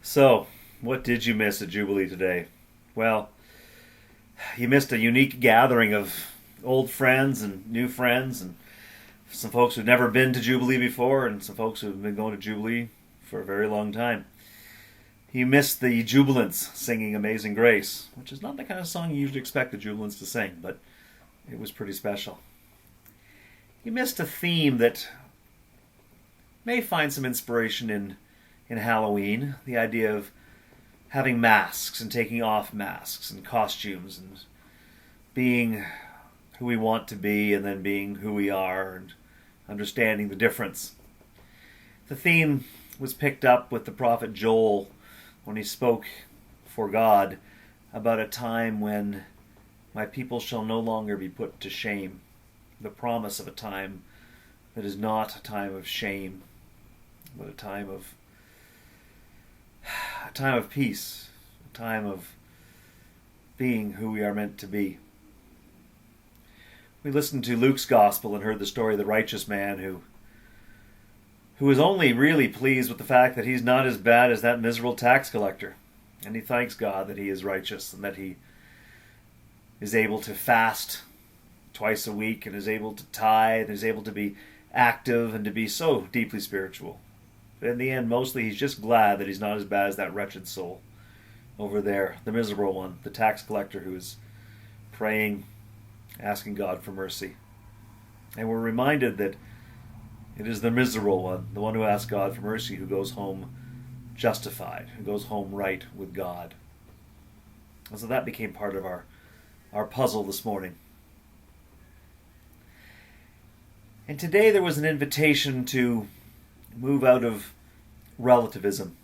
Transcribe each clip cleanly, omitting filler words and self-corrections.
So, what did you miss at Jubilee today? Well, you missed a unique gathering of old friends and new friends, and some folks who've never been to Jubilee before, and some folks who've been going to Jubilee for a very long time. You missed the Jubilants singing Amazing Grace, which is not the kind of song you usually expect the Jubilants to sing, but it was pretty special. You missed a theme that may find some inspiration in Halloween, the idea of having masks and taking off masks and costumes and being who we want to be and then being who we are and understanding the difference. The theme was picked up with the prophet Joel when he spoke for God about a time when my people shall no longer be put to shame. The promise of a time that is not a time of shame, but a time of peace, a time of being who we are meant to be. We listened to Luke's gospel and heard the story of the righteous man who is only really pleased with the fact that he's not as bad as that miserable tax collector. And he thanks God that he is righteous and that he is able to fast twice a week and is able to tithe and is able to be active and to be so deeply spiritual. But in the end, mostly he's just glad that he's not as bad as that wretched soul over there, the miserable one, the tax collector who is praying, asking God for mercy. And we're reminded that it is the miserable one, the one who asks God for mercy, who goes home justified, who goes home right with God. And so that became part of our puzzle this morning. And today there was an invitation to move out of relativism.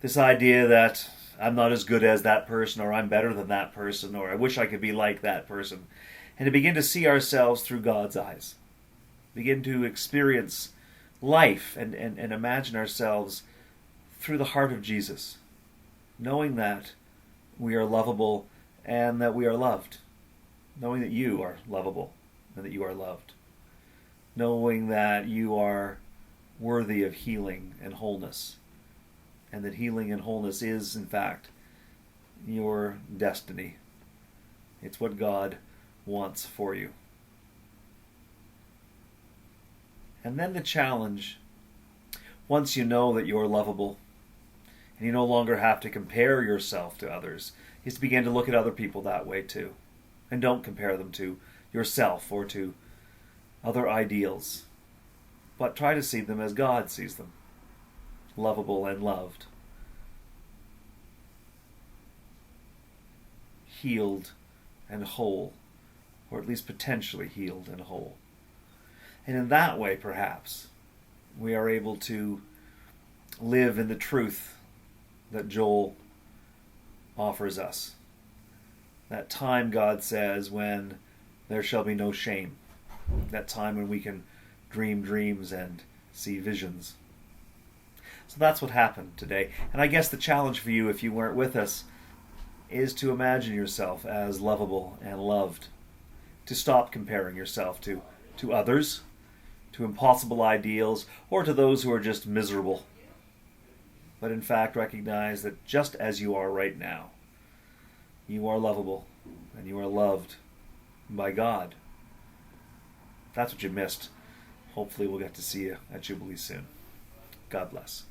This idea that I'm not as good as that person, or I'm better than that person, or I wish I could be like that person. And to begin to see ourselves through God's eyes. Begin to experience life and imagine ourselves through the heart of Jesus. Knowing that we are lovable and that we are loved. Knowing that you are lovable and that you are loved. Knowing that you are worthy of healing and wholeness, and that healing and wholeness is, in fact, your destiny. It's what God wants for you. And then the challenge, once you know that you're lovable, and you no longer have to compare yourself to others, is to begin to look at other people that way too. And don't compare them to yourself or to other ideals, but try to see them as God sees them, lovable and loved, healed and whole, or at least potentially healed and whole. And in that way, perhaps, we are able to live in the truth that Joel offers us. That time, God says, when there shall be no shame. That time when we can dream dreams and see visions. So that's what happened today. And I guess the challenge for you, if you weren't with us, is to imagine yourself as lovable and loved. To stop comparing yourself to others, to impossible ideals, or to those who are just miserable. But in fact, recognize that just as you are right now, you are lovable and you are loved by God. That's what you missed. Hopefully we'll get to see you at Jubilee soon. God bless.